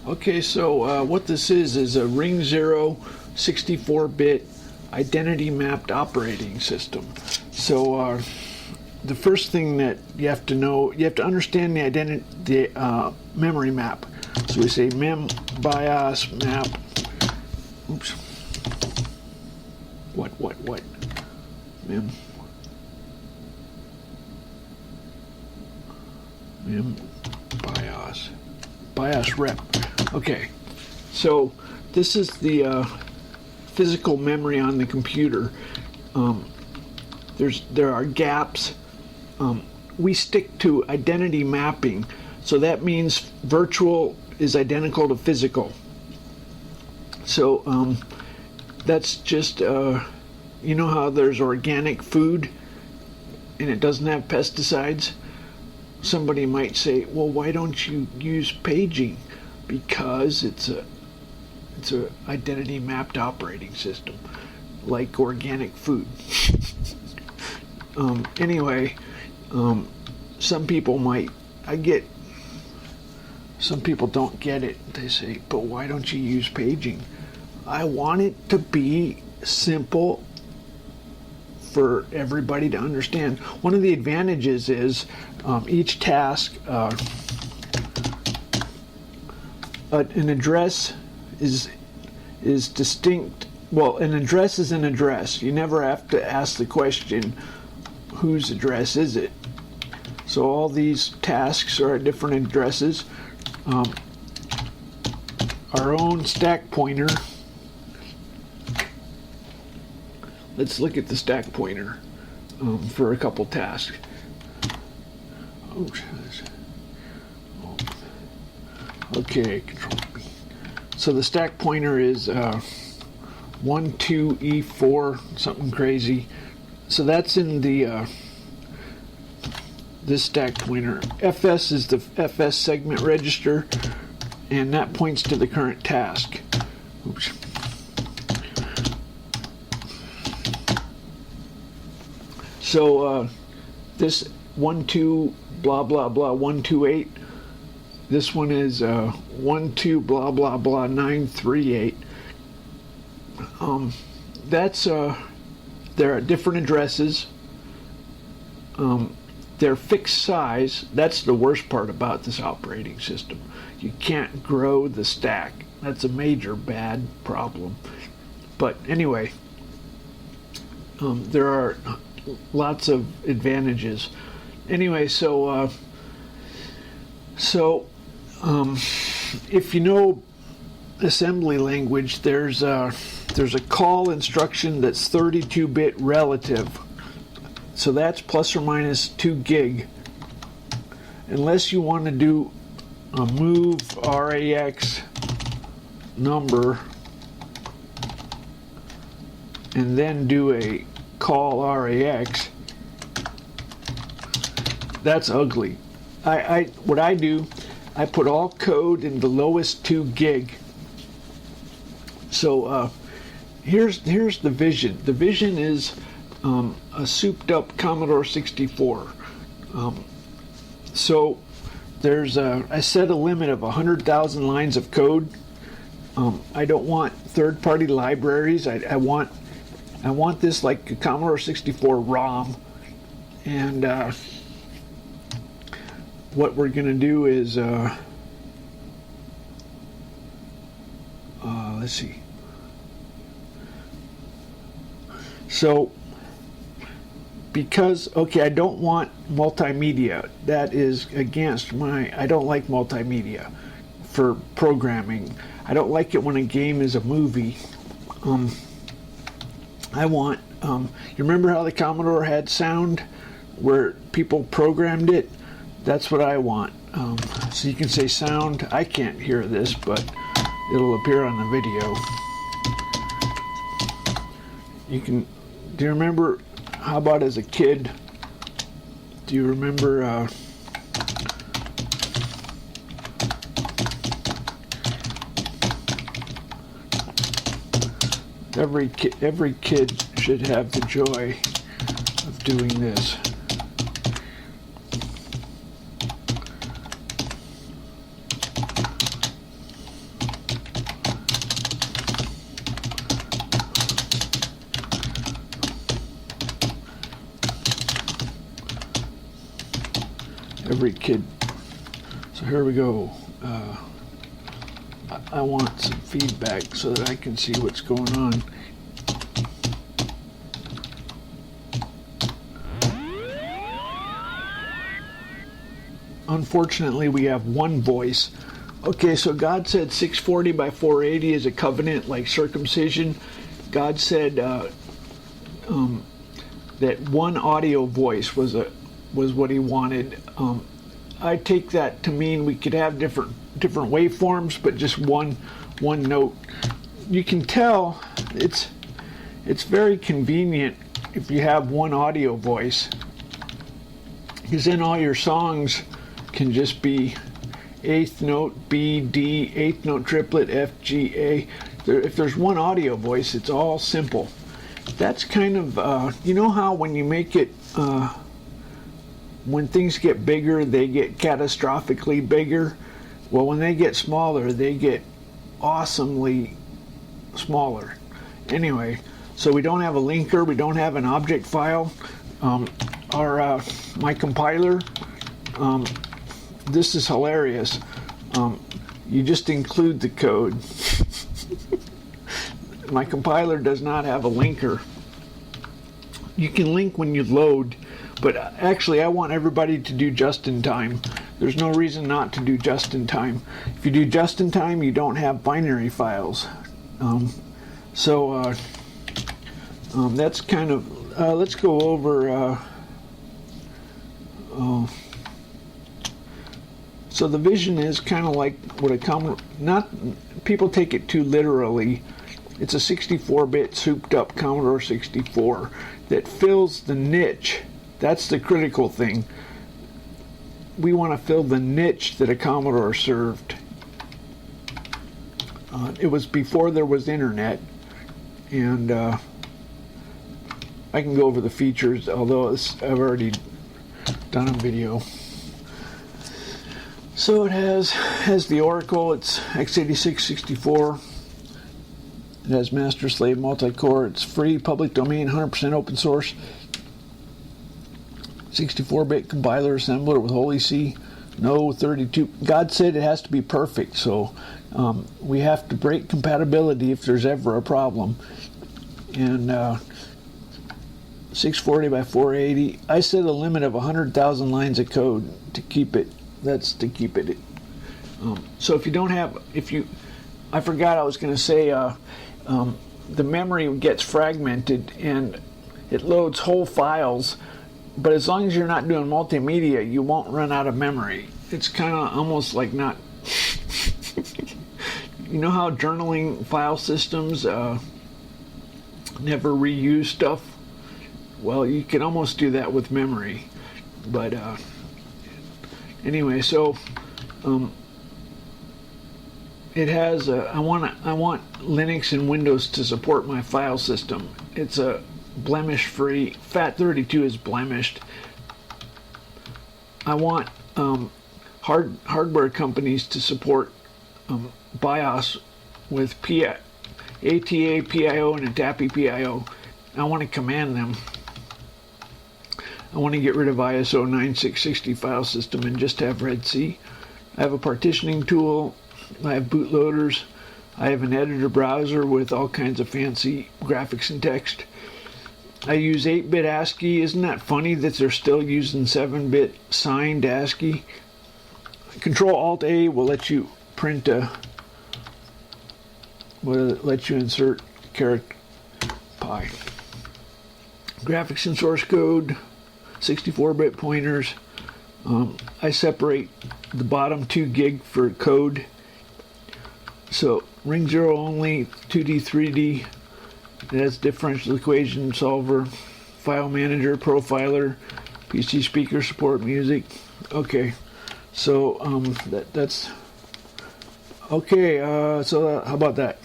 Okay, so what this is a Ring 0 64-bit identity mapped operating system. So the first thing that you have to know, you have to understand the memory map. So we say BIOS map. Oops. What? Mem BIOS rep. Okay, so this is the physical memory on the computer. There are gaps. We stick to identity mapping, so that means virtual is identical to physical. So that's just you know how there's organic food and it doesn't have pesticides? Somebody might say, well, why don't you use paging? Because it's a identity mapped operating system, like organic food. Anyway, some people some people don't get it. They say, but why don't you use paging? I want it to be simple for everybody to understand. One of the advantages is each task, an address is distinct. Well, an address is an address. You never have to ask the question, whose address is it? So all these tasks are at different addresses. Our own stack pointer. Let's look at the stack pointer for a couple tasks. Okay, Control B. So the stack pointer is 12E4, something crazy. So that's in the this stack pointer. FS is the FS segment register, and that points to the current task. Oops. So this 12 blah blah blah 128. This one is 12 blah blah blah 938. That's there are different addresses. They're fixed size. That's the worst part about this operating system. You can't grow the stack. That's a major bad problem. But anyway, there are lots of advantages. Anyway, so if you know assembly language, there's a call instruction that's 32-bit relative. So that's plus or minus 2 gig. Unless you want to do a move RAX number and then do a call RAX, that's ugly. What I do, I put all code in the lowest 2 gig. So here's the vision. The vision is a souped up Commodore 64. So there's I set a limit of 100,000 lines of code. I don't want third-party libraries. I want this like a Commodore 64 ROM. And what we're going to do is let's see. So because, okay, I don't want multimedia. That is against I don't like multimedia for programming. I don't like it when a game is a movie. I want, you remember how the Commodore had sound where people programmed it? That's what I want. So you can say sound. I can't hear this, but it'll appear on the video. You can, do you remember, how about as a kid, do you remember every kid should have the joy of doing this. every kid. So here we go. I want some feedback so that I can see what's going on. Unfortunately, we have one voice. Okay, so God said 640 by 480 is a covenant like circumcision. God said that one audio voice was what He wanted. I take that to mean we could have different waveforms, but just one note. You can tell it's very convenient if you have one audio voice, because then all your songs can just be eighth note B D, eighth note triplet F G A. If there's one audio voice, it's all simple. That's kind of you know how when you make it when things get bigger, they get catastrophically bigger. Well, when they get smaller, they get awesomely smaller. Anyway, so we don't have a linker, we don't have an object file. My compiler, this is hilarious. You just include the code. My compiler does not have a linker. You can link when you load, but actually I want everybody to do just in time. There's no reason not to do just in time. If you do just in time, you don't have binary files. That's kind of, let's go over, so the vision is kind of like what a people take it too literally. It's a 64-bit souped up Commodore 64 that fills the niche. That's the critical thing. We want to fill the niche that a Commodore served. It was before there was internet, and I can go over the features, although I've already done a video. So it has the Oracle. It's x86 64. It has master-slave multi-core. It's free, public domain, 100% open source. 64-bit compiler assembler with Holy C. No 32. God said it has to be perfect, so we have to break compatibility if there's ever a problem. And 640 by 480. I set a limit of 100,000 lines of code to keep it. That's to keep it. So if you don't have, I forgot I was going to say, the memory gets fragmented and it loads whole files. But as long as you're not doing multimedia, you won't run out of memory. It's kind of almost like not. You know how journaling file systems never reuse stuff? Well, you can almost do that with memory. But anyway, so it has. I want Linux and Windows to support my file system. It's a blemish-free. FAT32 is blemished. I want hardware companies to support BIOS with ATA, PIO, and ATAPI PIO. I want to command them. I want to get rid of ISO 9660 file system and just have Red C. I have a partitioning tool. I have bootloaders. I have an editor browser with all kinds of fancy graphics and text. I use 8-bit ASCII. Isn't that funny that they're still using 7-bit signed ASCII? Control-Alt-A will let you print will let you insert character pi. Graphics and source code, 64-bit pointers. I separate the bottom 2 gig for code. So ring 0 only, 2D, 3D. It has differential equation solver, file manager, profiler, PC speaker, support music. Okay, so that's okay. So how about that?